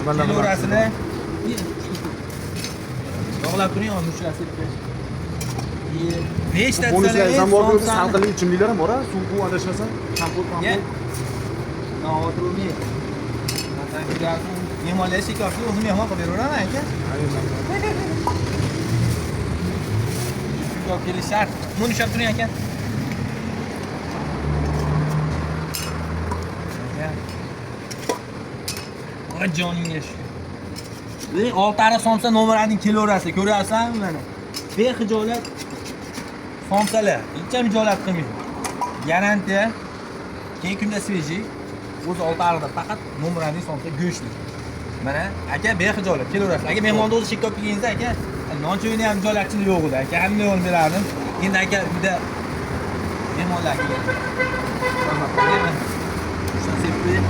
Kilo'rasini bog'lab turing, hozir ushlashib. 5 ta Bonuslardan bor bo'lsa, salqinli ichimliklar ham bor-a? Suv bu adashmasam, shampur. Noto'g'ri. Mehmonlar shikoyatni o'zim mehmon qilib beraveraman aka. Shunga kelish shart. Buni ushlab turing aka. Voy joningga shu. Bu 6 somsa nomeraning kilo'rasi, ko'ryapsanmi mana? Bexijolat somsalar, hech ham ijolat qilmaydi. Garantiya. Keyin kunda sveji. O'zi 6 faqat nomeraning somsa go'shtli. Mana aka bexijolat kilo'rasi. Agar mehmonni o'zi shikop qilganingizda aka, non-cho'yini ham ijolatchili yo'q edi. Aka hamma yo'lni berardim. Endi aka bitta mehmonlar keladi. Rahmat. Shuni sepib qo'ying.